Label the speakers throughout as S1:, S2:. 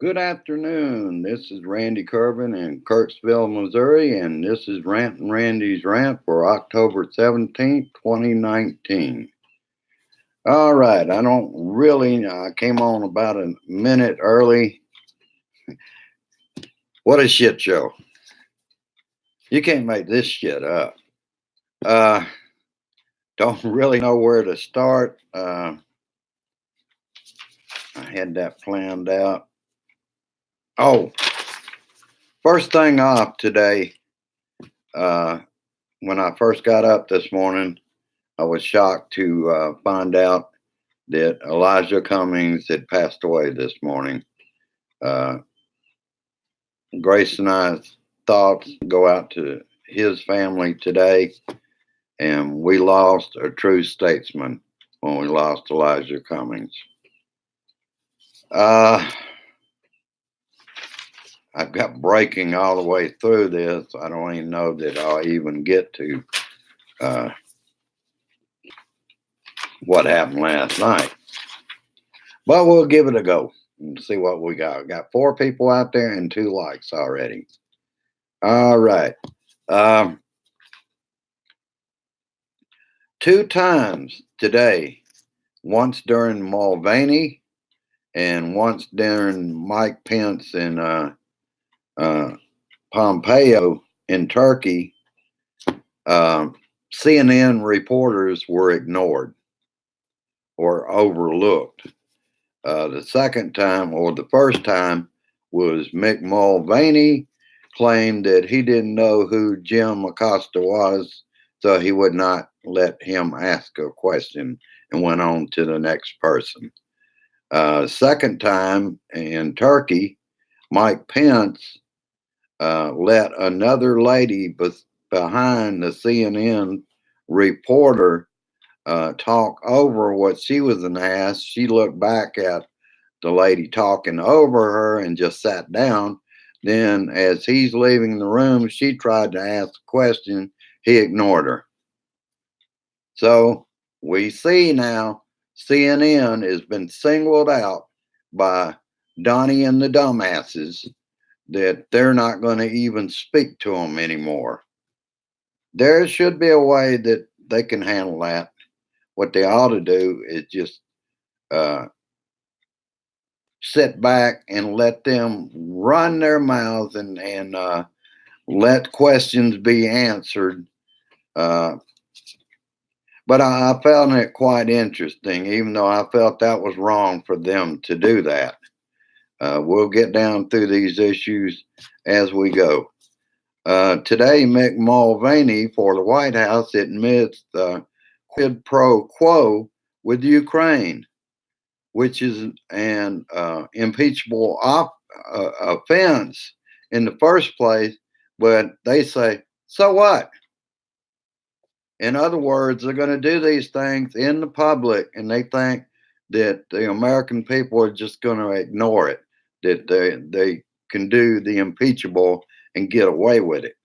S1: Good afternoon. This is Randy Kervin in Kirksville, Missouri, and this is Rant and Randy's Rant for October 17th, 2019. All right, I came on about a minute early. What a shit show. You can't make this shit up. Uh, don't really know where to start. I had that planned out. Oh, first thing off today, uh, when I first got up this morning, I was shocked to find out that Elijah Cummings had passed away this morning. Uh, Grace and I's thoughts go out to his family today, and we lost a true statesman when we lost Elijah Cummings. I've got breaking all the way through this. I don't even know that I'll even get to what happened last night. But we'll give it a go and see what we got. We got 4 people out there and 2 likes already. All right. 2 times today, once during Mulvaney and once during Mike Pence and Pompeo in Turkey, CNN reporters were ignored or overlooked. The second time, or the first time, was Mick Mulvaney claimed that he didn't know who Jim Acosta was, so he would not let him ask a question and went on to the next person. Second time in Turkey, Mike Pence let another lady behind the CNN reporter talk over what she was asked. She looked back at the lady talking over her and just sat down. Then, as he's leaving the room, she tried to ask a question. He ignored her. So we see now CNN has been singled out by Donnie and the dumbasses that they're not going to even speak to them anymore. There should be a way that they can handle that. What they ought to do is just sit back and let them run their mouths and let questions be answered. But I found it quite interesting, even though I felt that was wrong for them to do that. We'll get down through these issues as we go. Today, Mick Mulvaney for the White House admits the quid pro quo with Ukraine, which is an impeachable offense in the first place, but they say, so what? In other words, they're going to do these things in the public, and they think that the American people are just going to ignore it, that they can do the impeachable and get away with it.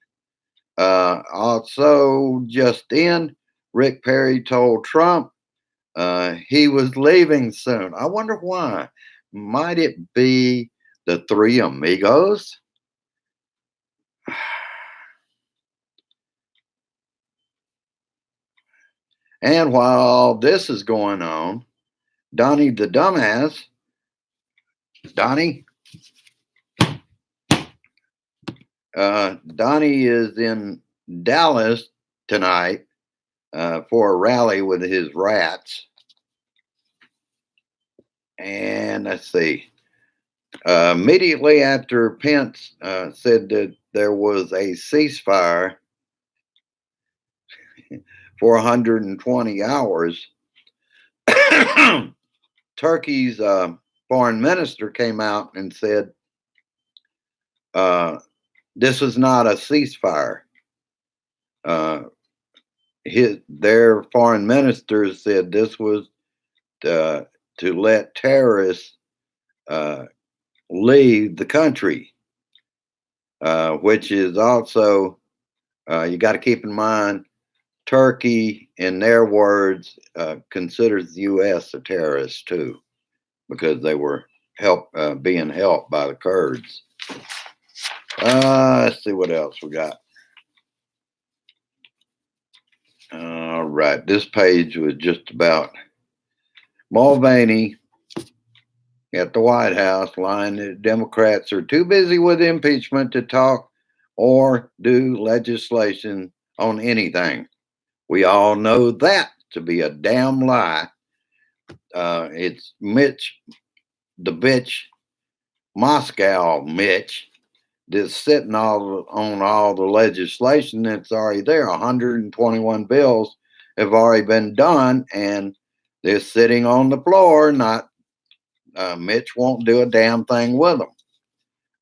S1: Also, just in, Rick Perry told Trump he was leaving soon. I wonder why. Might it be the 3 amigos? And while all this is going on, Donnie the dumbass, Donnie is in Dallas tonight for a rally with his rats. And let's see. Immediately after Pence said that there was a ceasefire for 120 hours, Turkey's foreign minister came out and said this is not a ceasefire. Their foreign minister said this was to let terrorists leave the country, which is also, you got to keep in mind, Turkey, in their words, considers the U.S. a terrorist too, because they were being helped by the Kurds. Let's see what else we got. All right, this page was just about Mulvaney at the White House lying that Democrats are too busy with impeachment to talk or do legislation on anything. We all know that to be a damn lie. It's Mitch, the bitch, Moscow Mitch, that's sitting on all the legislation that's already there. 121 bills have already been done, and they're sitting on the floor. Not Mitch won't do a damn thing with them.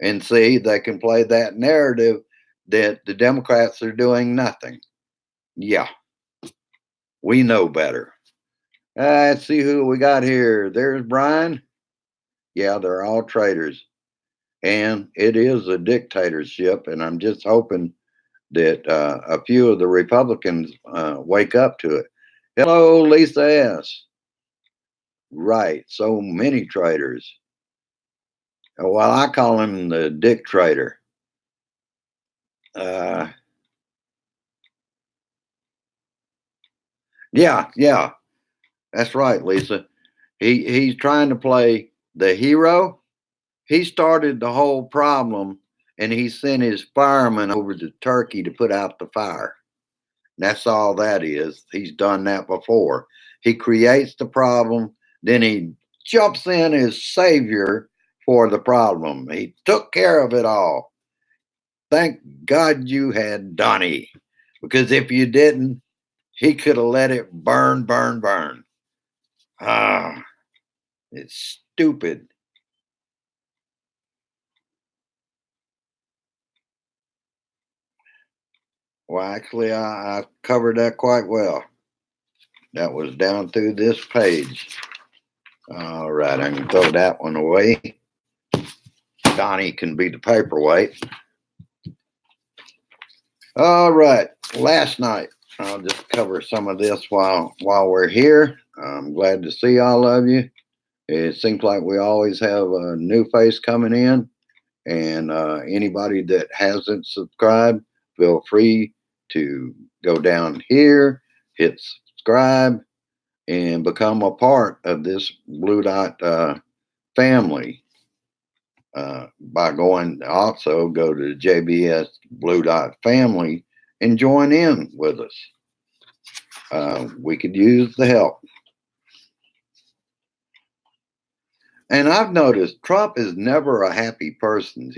S1: And see, they can play that narrative that the Democrats are doing nothing. Yeah, we know better. Let's see who we got here. There's Brian. Yeah, they're all traitors. And it is a dictatorship. And I'm just hoping that a few of the Republicans wake up to it. Hello, Lisa S. Right. So many traitors. Well, I call him the dick traitor. Yeah. That's right, Lisa. He's trying to play the hero. He started the whole problem, and he sent his firemen over to Turkey to put out the fire. That's all that is. He's done that before. He creates the problem, then he jumps in as savior for the problem. He took care of it all. Thank God you had Donnie, because if you didn't, he could have let it burn. Ah, it's stupid. Well, actually, I covered that quite well. That was down through this page. All right, I can throw that one away. Donnie can be the paperweight. All right, last night, I'll just cover some of this while we're here. I'm glad to see all of you. It seems like we always have a new face coming in, and anybody that hasn't subscribed, feel free to go down here, hit subscribe, and become a part of this Blue Dot family by going also go to JBS Blue Dot family and join in with us. We could use the help. And I've noticed Trump is never a happy person,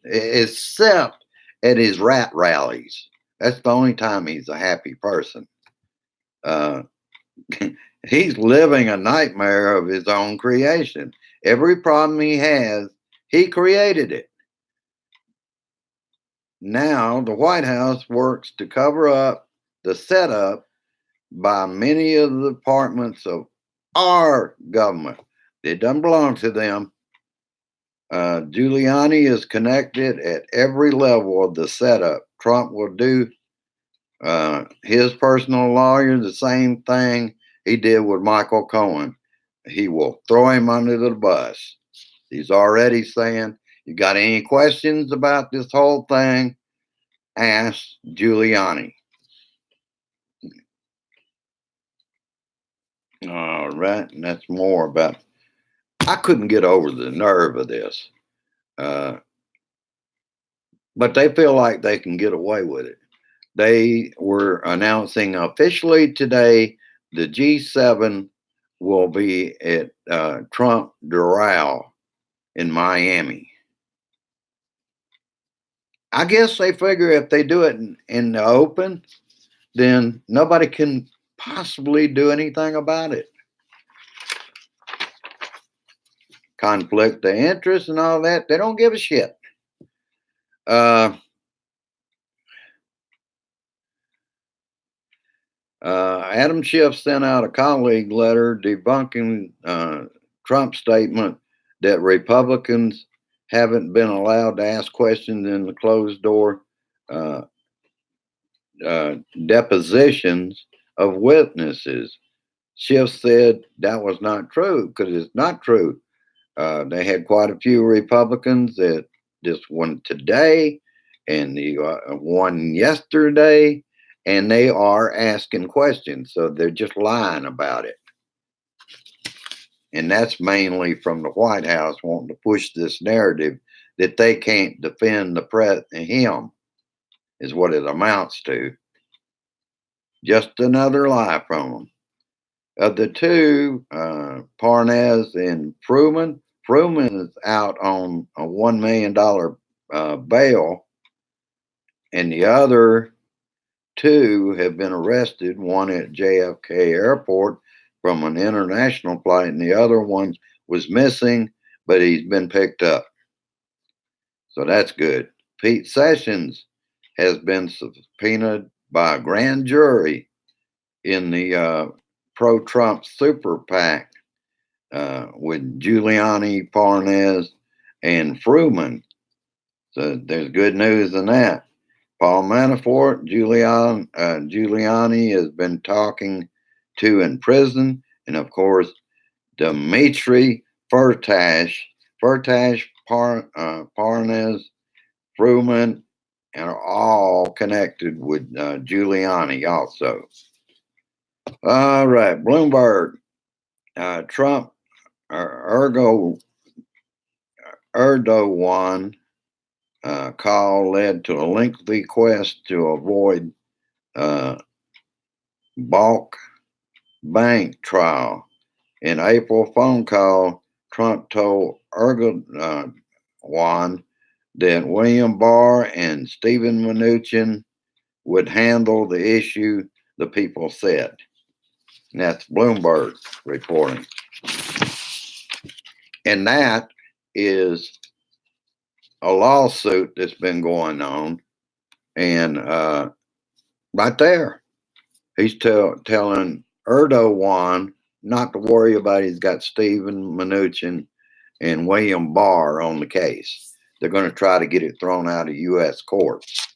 S1: except at his rat rallies. That's the only time he's a happy person. He's living a nightmare of his own creation. Every problem he has, he created it. Now the White House works to cover up the setup by many of the departments of our government. It doesn't belong to them. Giuliani is connected at every level of the setup. Trump will do his personal lawyer the same thing he did with Michael Cohen. He will throw him under the bus. He's already saying, you got any questions about this whole thing? Ask Giuliani. All right, and that's more about. I couldn't get over the nerve of this. But they feel like they can get away with it. They were announcing officially today the G7 will be at Trump Doral in Miami. I guess they figure if they do it in the open, then nobody can possibly do anything about it. Conflict of interest and all that, they don't give a shit. Adam Schiff sent out a colleague letter debunking Trump's statement that Republicans haven't been allowed to ask questions in the closed door depositions of witnesses. Schiff said that was not true because it's not true. They had quite a few Republicans that just won today and the one yesterday, and they are asking questions. So they're just lying about it. And that's mainly from the White House wanting to push this narrative that they can't defend him, is what it amounts to. Just another lie from them. Of the two, Parnas and Fruman is out on a $1 million bail, and the other two have been arrested, one at JFK Airport from an international flight, and the other one was missing, but he's been picked up. So that's good. Pete Sessions has been subpoenaed by a grand jury in the pro-Trump super PAC with Giuliani, Parnas, and Fruman. So there's good news in that. Paul Manafort, Giuliani has been talking to in prison, and of course, Dmitry Firtash, Parnas, Fruman, are all connected with Giuliani also. All right, Bloomberg, Trump, Erdogan call led to a lengthy quest to avoid bulk bank trial. In April phone call, Trump told Erdogan that William Barr and Stephen Mnuchin would handle the issue, the people said. And that's Bloomberg reporting. And that is a lawsuit that's been going on. And right there, he's telling Erdogan not to worry about it. He's got Stephen Mnuchin and William Barr on the case. They're going to try to get it thrown out of U.S. courts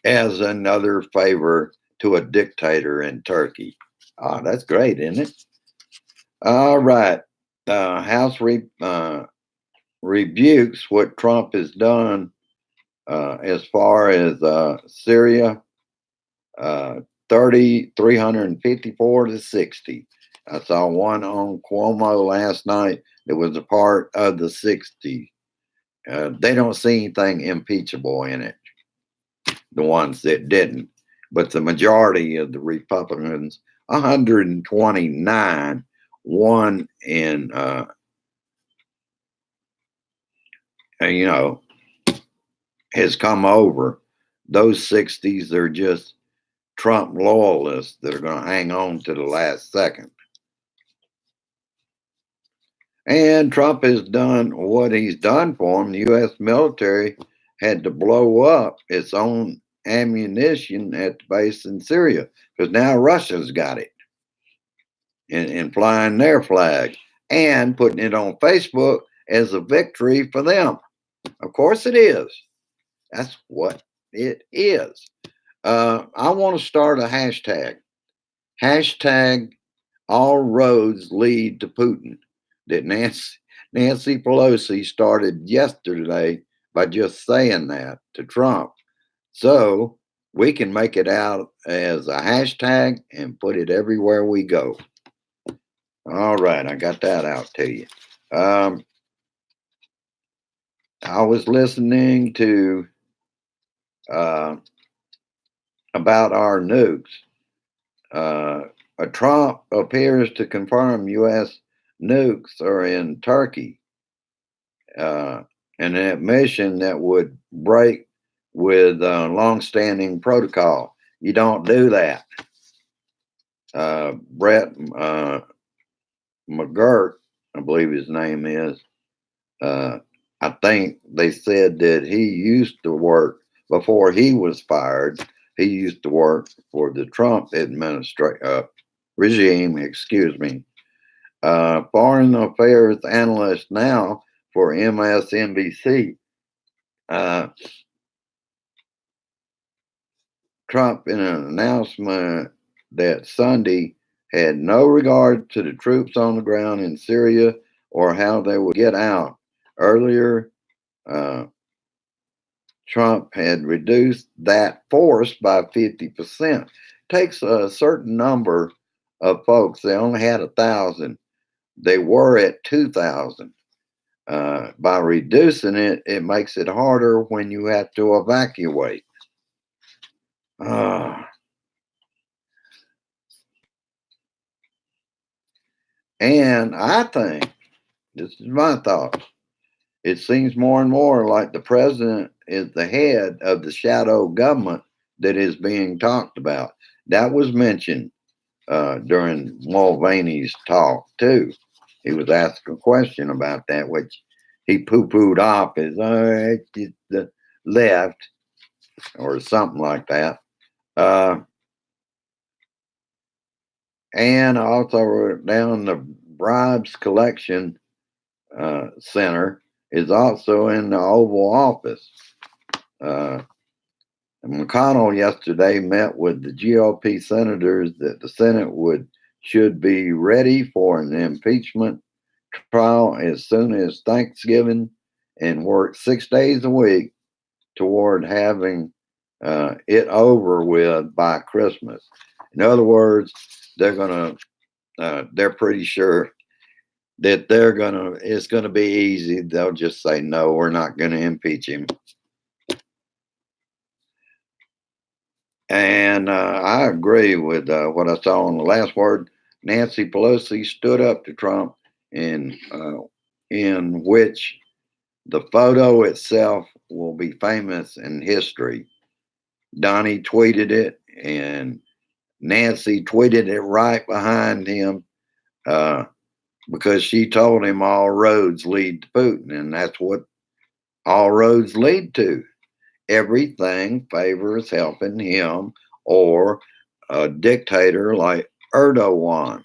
S1: as another favor to a dictator in Turkey. Oh, that's great, isn't it? All right. House rebukes what Trump has done as far as Syria, 354 to 60. I saw one on Cuomo last night that was a part of the 60. They don't see anything impeachable in it, the ones that didn't. But the majority of the Republicans, 129, won in, has come over. Those 60s are just Trump loyalists that are going to hang on to the last second. And Trump has done what he's done for him. The U.S. military had to blow up its own ammunition at the base in Syria because now Russia's got it and flying their flag and putting it on Facebook as a victory for them. Of course it is. That's what it is. I want to start a hashtag. Hashtag all roads lead to Putin. That Nancy Pelosi started yesterday by just saying that to Trump. So we can make it out as a hashtag and put it everywhere we go. All right, I got that out to you. I was listening to about our nukes. Trump appears to confirm U.S. nukes are in Turkey, an admission that would break with long-standing protocol. You don't do that. Brett McGirt, I believe his name is, I think they said that he used to work before he was fired. He used to work for the Trump regime, excuse me. Foreign affairs analyst now for MSNBC. Trump, in an announcement that Sunday, had no regard to the troops on the ground in Syria or how they would get out. Earlier, uh, Trump had reduced that force by 50%. Takes a certain number of folks. They only had 1,000. They were at 2,000. By reducing it, it makes it harder when you have to evacuate. Uh, and I think, this is my thought, it seems more and more like the president is the head of the shadow government that is being talked about. That was mentioned during Mulvaney's talk, too. He was asked a question about that, which he poo pooed off as, it's the left or something like that. And I also wrote down the bribes collection center is also in the Oval Office. McConnell yesterday met with the GOP senators that the Senate should be ready for an impeachment trial as soon as Thanksgiving and work 6 days a week toward having it over with by Christmas. In other words, they're pretty sure that it's gonna be easy. They'll just say no, we're not gonna impeach him. And I agree with what I saw on the last word. Nancy Pelosi stood up to Trump, in which the photo itself will be famous in history. Donnie tweeted it, and Nancy tweeted it right behind him because she told him all roads lead to Putin, and that's what all roads lead to. Everything favors helping him or a dictator like Erdogan.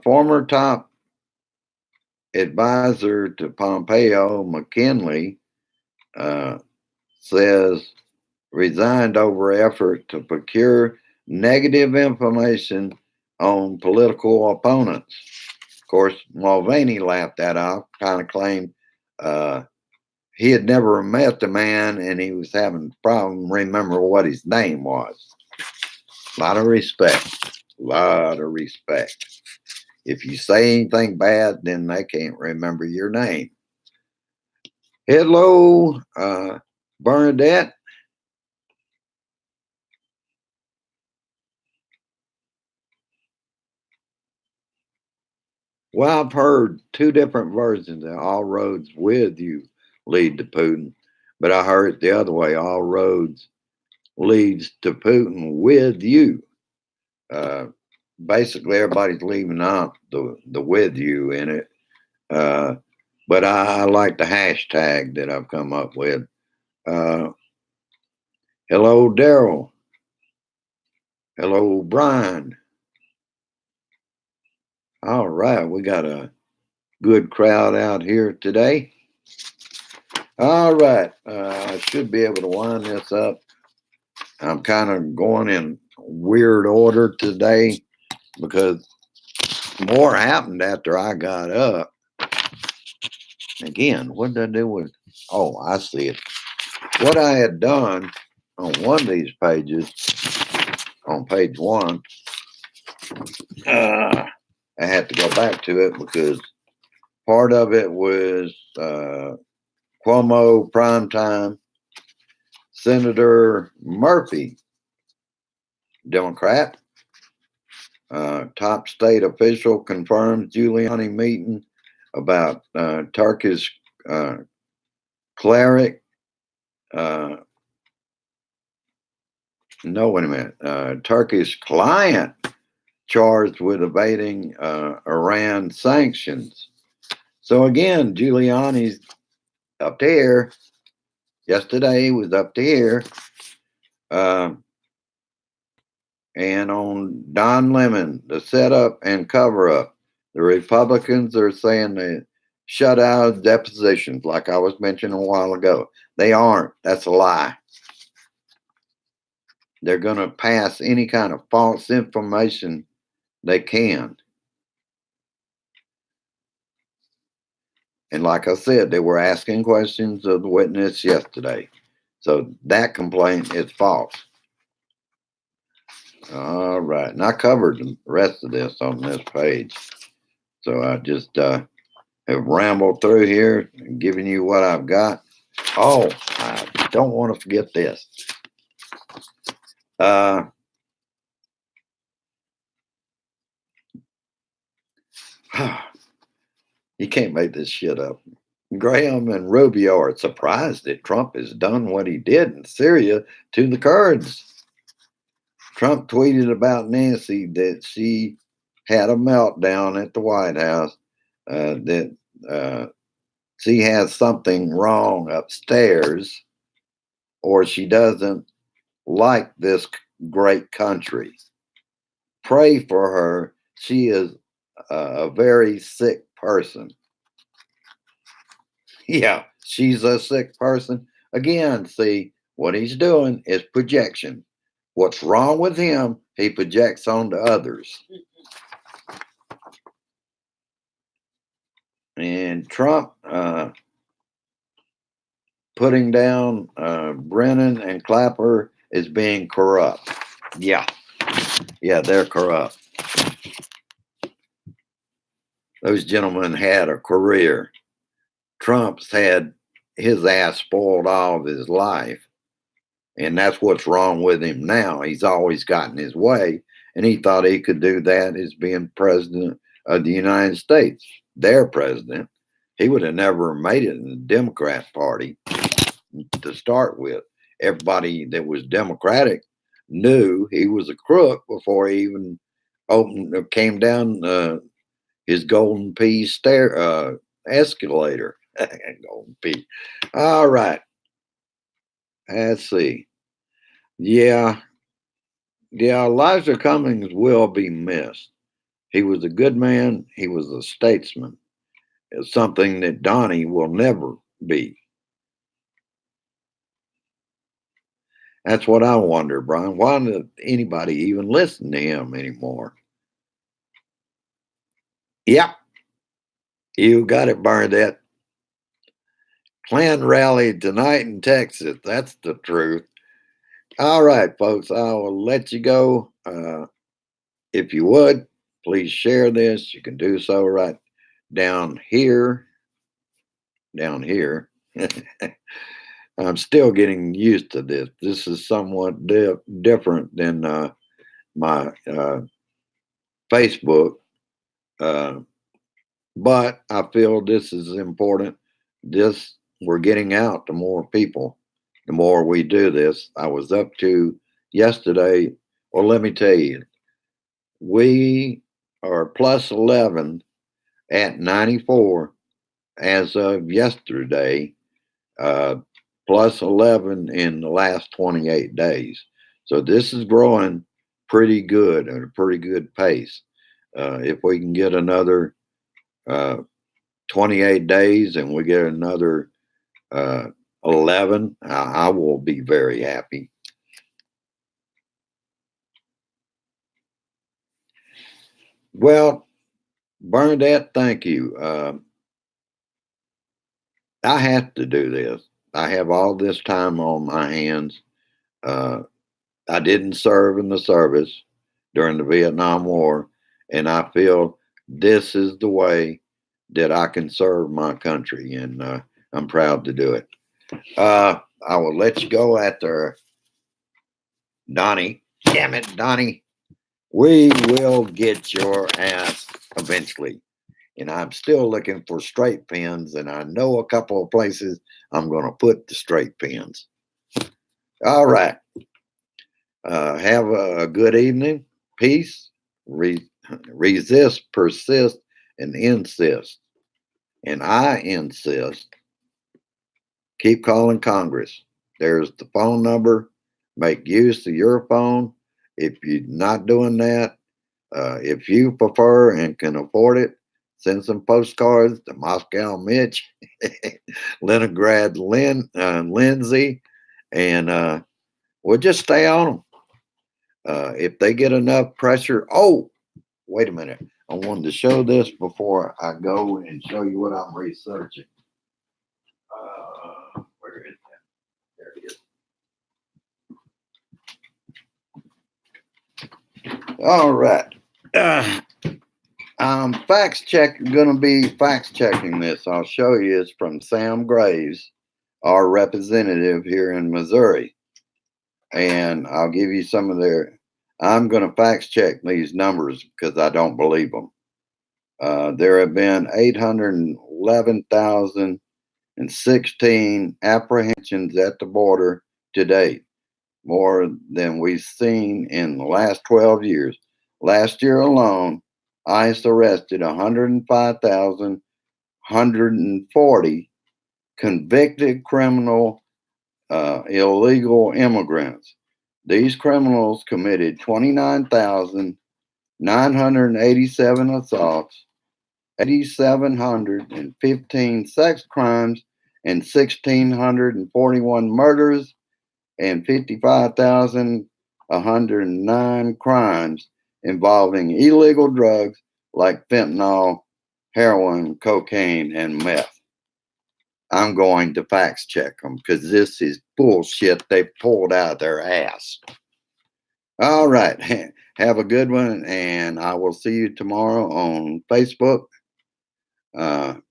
S1: Former top advisor to Pompeo, McKinley, says resigned over effort to procure negative information on political opponents. Of course, Mulvaney laughed that off, kind of claimed he had never met the man and he was having a problem remember what his name was. A lot of respect. A lot of respect. If you say anything bad, then they can't remember your name. Hello, Bernadette. Well, I've heard two different versions of all roads with you lead to Putin, but I heard it the other way. All roads leads to Putin with you. Uh, Basically, everybody's leaving out the with you in it. But I like the hashtag that I've come up with. Uh, Hello, Daryl. Hello, Brian. All right, we got a good crowd out here today. All right, I should be able to wind this up. I'm kind of going in weird order today because more happened after I got up. Again, what did I do with? Oh, I see it. What I had done on one of these pages, on page 1, I had to go back to it because part of it was Cuomo primetime, Senator Murphy, Democrat, top state official confirms Giuliani meeting about Turkish cleric. No, wait a minute. Turkish client charged with evading Iran sanctions. So again, Giuliani's up there. Yesterday he was up there. And on Don Lemon, the setup and cover up, the Republicans are saying they shut out depositions, like I was mentioning a while ago. They aren't. That's a lie. They're going to pass any kind of false information they can. And like I said, they were asking questions of the witness yesterday. So that complaint is false. All right. And I covered the rest of this on this page. So I just have rambled through here and given you what I've got. Oh, I don't want to forget this. You can't make this shit up. Graham and Rubio are surprised that Trump has done what he did in Syria to the Kurds. Trump tweeted about Nancy that she had a meltdown at the White House, that she has something wrong upstairs, or she doesn't like this great country. Pray for her. She is a very sick person. Yeah, she's a sick person. Again, see, what he's doing is projection. What's wrong with him, he projects onto others. And Trump putting down Brennan and Clapper is being corrupt. Yeah, they're corrupt. Those gentlemen had a career. Trump's had his ass spoiled all of his life. And that's what's wrong with him now. He's always gotten his way. And he thought he could do that as being president of the United States, their president. He would have never made it in the Democrat Party to start with. Everybody that was Democratic knew he was a crook before he even came down his golden pea escalator. Golden pea. All right. Let's see. Yeah, Elijah Cummings will be missed. He was a good man. He was a statesman. It's something that Donnie will never be. That's what I wonder, Brian. Why does anybody even listen to him anymore? Yep, you got it, Bernadette. Klan rally tonight in Texas. That's the truth. All right, folks, I will let you go. If you would, please share this. You can do so right down here. Down here. I'm still getting used to this. This is somewhat different than my Facebook. But I feel this is important. We're getting out to more people. The more we do this, I was up to yesterday. Well, let me tell you, we are plus 11 at 94 as of yesterday, plus 11 in the last 28 days. So this is growing pretty good at a pretty good pace. If we can get another 28 days and we get another 11, I will be very happy. Well, Bernadette, thank you. I have to do this. I have all this time on my hands. I didn't serve in the service during the Vietnam War, and I feel this is the way that I can serve my country, and I'm proud to do it. I will let you go after Donnie. Damn it, Donnie. We will get your ass eventually. And I'm still looking for straight pins, and I know a couple of places I'm going to put the straight pins. All right. Have a good evening. Peace. Resist, persist, and insist. And I insist. Keep calling Congress. There's the phone number. Make use of your phone. If you're not doing that, if you prefer and can afford it, send some postcards to Moscow Mitch, Leningrad Lindsay, and we'll just stay on them. If they get enough pressure, oh, wait a minute. I wanted to show this before I go and show you what I'm researching. Where is that? There it is. All right. I'm gonna be fact checking this. I'll show you. It's from Sam Graves, our representative here in Missouri. And I'll give you some of I'm gonna fact check these numbers because I don't believe them. There have been 811,016 apprehensions at the border to date, more than we've seen in the last 12 years. Last year alone, ICE arrested 105,140 convicted criminal illegal immigrants. These criminals committed 29,987 assaults, 8,715 sex crimes, and 1,641 murders, and 55,109 crimes involving illegal drugs like fentanyl, heroin, cocaine, and meth. I'm going to fact check them because this is bullshit they pulled out of their ass. All right. Have a good one, and I will see you tomorrow on Facebook. Well,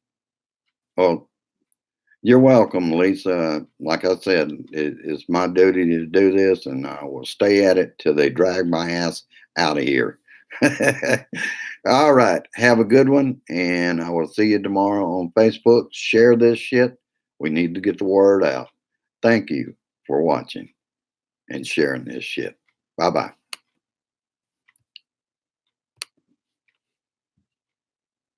S1: you're welcome, Lisa. Like I said, it's my duty to do this, and I will stay at it till they drag my ass out of here. All right. Have a good one, and I will see you tomorrow on Facebook. Share this shit. We need to get the word out. Thank you for watching and sharing this shit. Bye-bye.